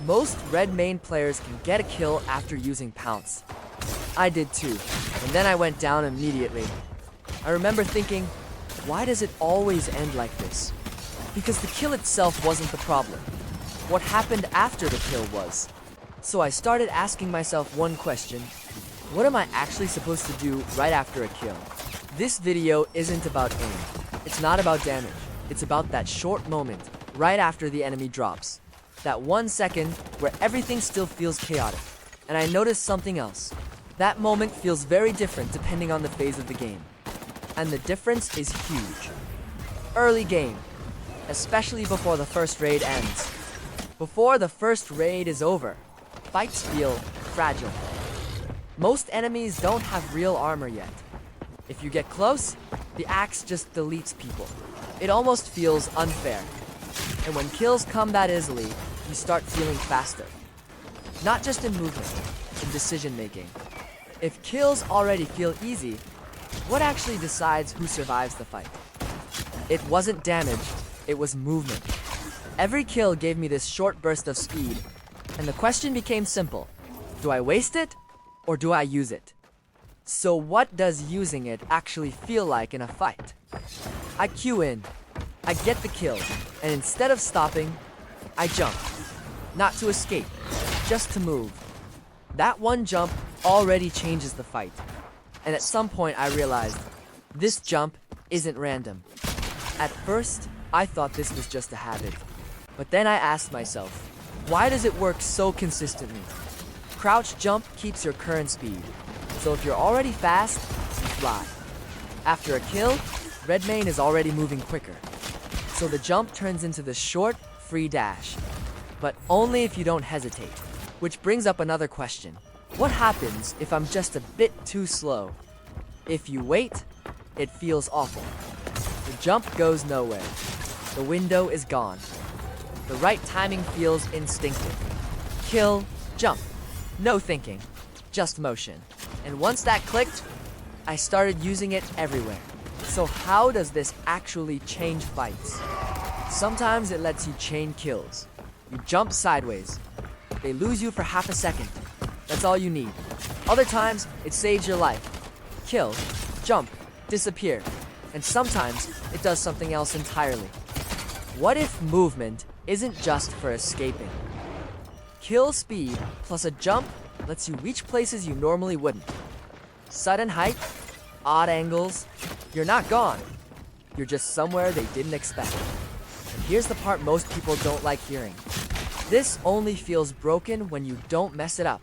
Most Redmane players can get a kill after using Pounce. I did too, and then I went down immediately. I remember thinking, why does it always end like this? Because the kill itself wasn't the problem. What happened after the kill was. So I started asking myself one question: what am I actually supposed to do right after a kill? This video isn't about aim. It's not about damage. It's about that short moment right after the enemy drops. That 1 second where everything still feels chaotic. And I noticed something else. That moment feels very different depending on the phase of the game. And the difference is huge. Early game, especially before the first raid ends. Before the first raid is over, fights feel fragile. Most enemies don't have real armor yet. If you get close, the axe just deletes people. It almost feels unfair. And when kills come that easily, you start feeling faster. Not just in movement, in decision making. If kills already feel easy, what actually decides who survives the fight? It wasn't damage, it was movement. Every kill gave me this short burst of speed, and the question became simple. Do I waste it, or do I use it? So what does using it actually feel like in a fight? I queue in, I get the kill, and instead of stopping, I jump. Not to escape, just to move. That one jump already changes the fight. And at some point I realized, this jump isn't random. At first, I thought this was just a habit. But then I asked myself, why does it work so consistently? Crouch jump keeps your current speed. So if you're already fast, you fly. After a kill, Redmane is already moving quicker. So the jump turns into the short, free dash. But only if you don't hesitate. Which brings up another question. What happens if I'm just a bit too slow? If you wait, it feels awful. The jump goes nowhere. The window is gone. The right timing feels instinctive. Kill, jump. No thinking, just motion. And once that clicked, I started using it everywhere. So how does this actually change fights? Sometimes it lets you chain kills. You jump sideways. They lose you for half a second. That's all you need. Other times, it saves your life. Kill, jump, disappear. And sometimes, it does something else entirely. What if movement isn't just for escaping? Kill speed plus a jump lets you reach places you normally wouldn't. Sudden height, odd angles, you're not gone. You're just somewhere they didn't expect. And here's the part most people don't like hearing. This only feels broken when you don't mess it up.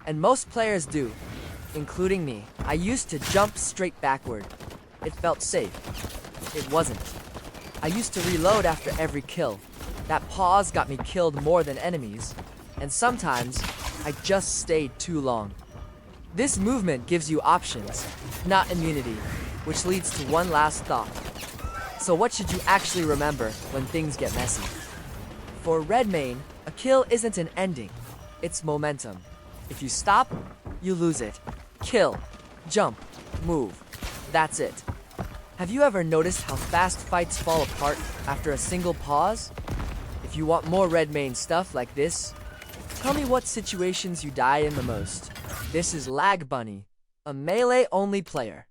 And most players do, including me. I used to jump straight backward. It felt safe. It wasn't. I used to reload after every kill. That pause got me killed more than enemies. And sometimes, I just stayed too long. This movement gives you options, not immunity, which leads to one last thought. So what should you actually remember when things get messy? For Redmane, a kill isn't an ending, it's momentum. If you stop, you lose it. Kill, jump, move. That's it. Have you ever noticed how fast fights fall apart after a single pause? If you want more Redmane stuff like this, tell me what situations you die in the most. This is Lag Bunny, a melee-only player.